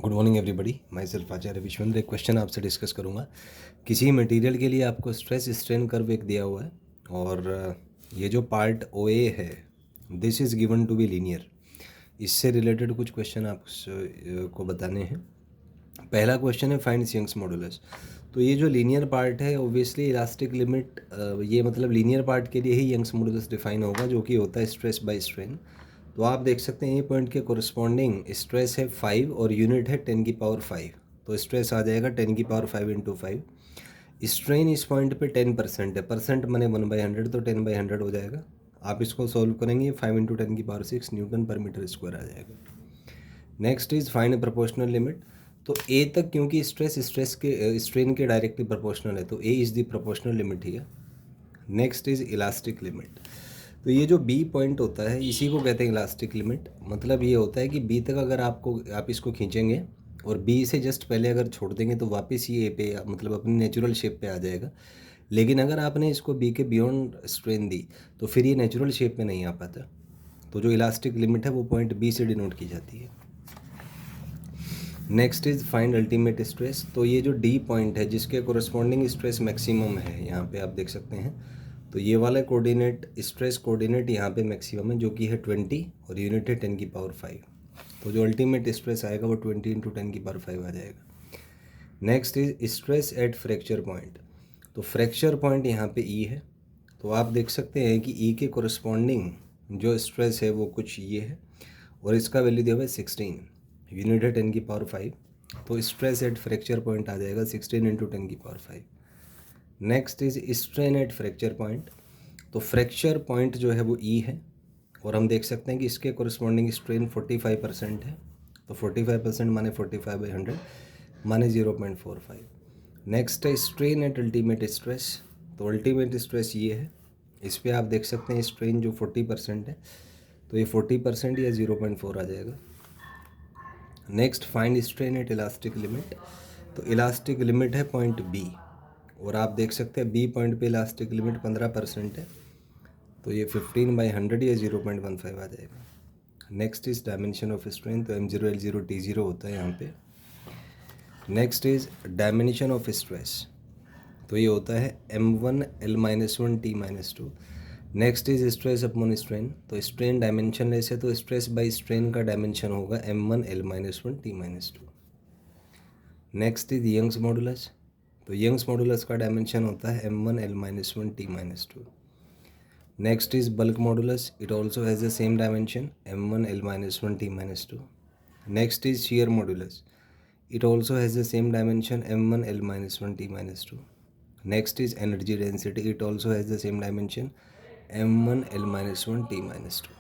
Good morning everybody, myself Acharya Vishvendra. एक question आपसे discuss करूंगा। किसी मटेरियल के लिए आपको स्ट्रेस स्ट्रेन कर्व एक दिया हुआ है और ये जो पार्ट ओ ए है this is given to be linear. इससे रिलेटेड कुछ क्वेश्चन आपको बताने हैं। पहला क्वेश्चन है फाइंड यंग्स मॉडुलस। तो ये जो लीनियर पार्ट है ऑब्वियसली इलास्टिक लिमिट, ये मतलब लीनियर पार्ट के लिए ही यंग्स मॉडुलस डिफाइन होगा, जो कि होता है स्ट्रेस बाय स्ट्रेन। तो आप देख सकते हैं ये पॉइंट के कोरस्पॉन्डिंग स्ट्रेस है 5 और यूनिट है 10⁵। तो स्ट्रेस आ जाएगा 10⁵ इंटू 5। स्ट्रेन इस पॉइंट पे 10% है, परसेंट मैंने 1/100, तो 10/100 हो जाएगा। आप इसको सॉल्व करेंगे 5 इंटू 10⁶ न्यूटन पर मीटर स्क्वायर आ जाएगा। Next is find proportional limit. तो ए तक क्योंकि स्ट्रेस के स्ट्रेन के डायरेक्टली प्रोपोर्शनल है, तो A is the proportional limit here. Next is elastic limit. तो ये जो बी पॉइंट होता है इसी को कहते हैं इलास्टिक लिमिट। मतलब ये होता है कि बी तक अगर आप इसको खींचेंगे और बी से जस्ट पहले अगर छोड़ देंगे तो वापस ये ए पे मतलब अपनी नेचुरल शेप पे आ जाएगा। लेकिन अगर आपने इसको बी के बियॉन्ड स्ट्रेन दी तो फिर ये नेचुरल शेप में नहीं आ पाता। तो जो इलास्टिक लिमिट है वो पॉइंट बी से डिनोट की जाती है। Next is find ultimate stress. तो ये जो डी पॉइंट है जिसके कोरस्पॉन्डिंग स्ट्रेस मैक्सिमम है, यहाँ पे आप देख सकते हैं। तो ये वाला कोऑर्डिनेट स्ट्रेस कोऑर्डिनेट यहाँ पे मैक्सिमम है, जो कि है 20 और यूनिट है 10⁵। तो जो अल्टीमेट स्ट्रेस आएगा वो 20 इंटू 10⁵ आ जाएगा। Next is stress at fracture point. तो फ्रैक्चर पॉइंट यहाँ पे ई है। तो आप देख सकते हैं कि ई के कोरस्पॉन्डिंग जो स्ट्रेस है वो कुछ ये है और इसका वैल्यू दिया हुआ है 16, यूनिट है 10⁵। तो स्ट्रेस एट फ्रैक्चर पॉइंट आ जाएगा 16 into 10⁵। Next is strain at fracture point. तो फ्रैक्चर पॉइंट जो है वो ई है और हम देख सकते हैं कि इसके कोरस्पॉन्डिंग स्ट्रेन 45% है। तो 45% माने 45/100 माने 0.45। नेक्स्ट है स्ट्रेन एट अल्टीमेट स्ट्रेस। तो अल्टीमेट स्ट्रेस ये है, इस पर आप देख सकते हैं स्ट्रेन जो 40% है, तो ये 40% या 0.4 आ जाएगा। Next find strain at elastic limit. तो इलास्टिक लिमिट है पॉइंट बी और आप देख सकते हैं बी पॉइंट पे इलास्टिक लिमिट 15% है, तो ये 15/100 या 0.15 आ जाएगा। Next is dimension of strain. तो M0 L0 T0 होता है यहाँ पे। Next is dimension of stress. तो ये होता है M1 L-1 T-2। Next is stress upon strain. तो स्ट्रेन डायमेंशन लेस है तो स्ट्रेस बाई स्ट्रेन का डायमेंशन होगा M1 L-1 T-2। Next is Young's modulus. तो यंग्स मॉडुलस का डायमेंशन होता है M1 L-1 T-2। Next is bulk modulus. It also has the same dimension M1 L-1 T-2। Next is shear modulus. It also has the same dimension M1 L-1 T-2। Next is energy density. It also has the same dimension M1 L-1 T-2।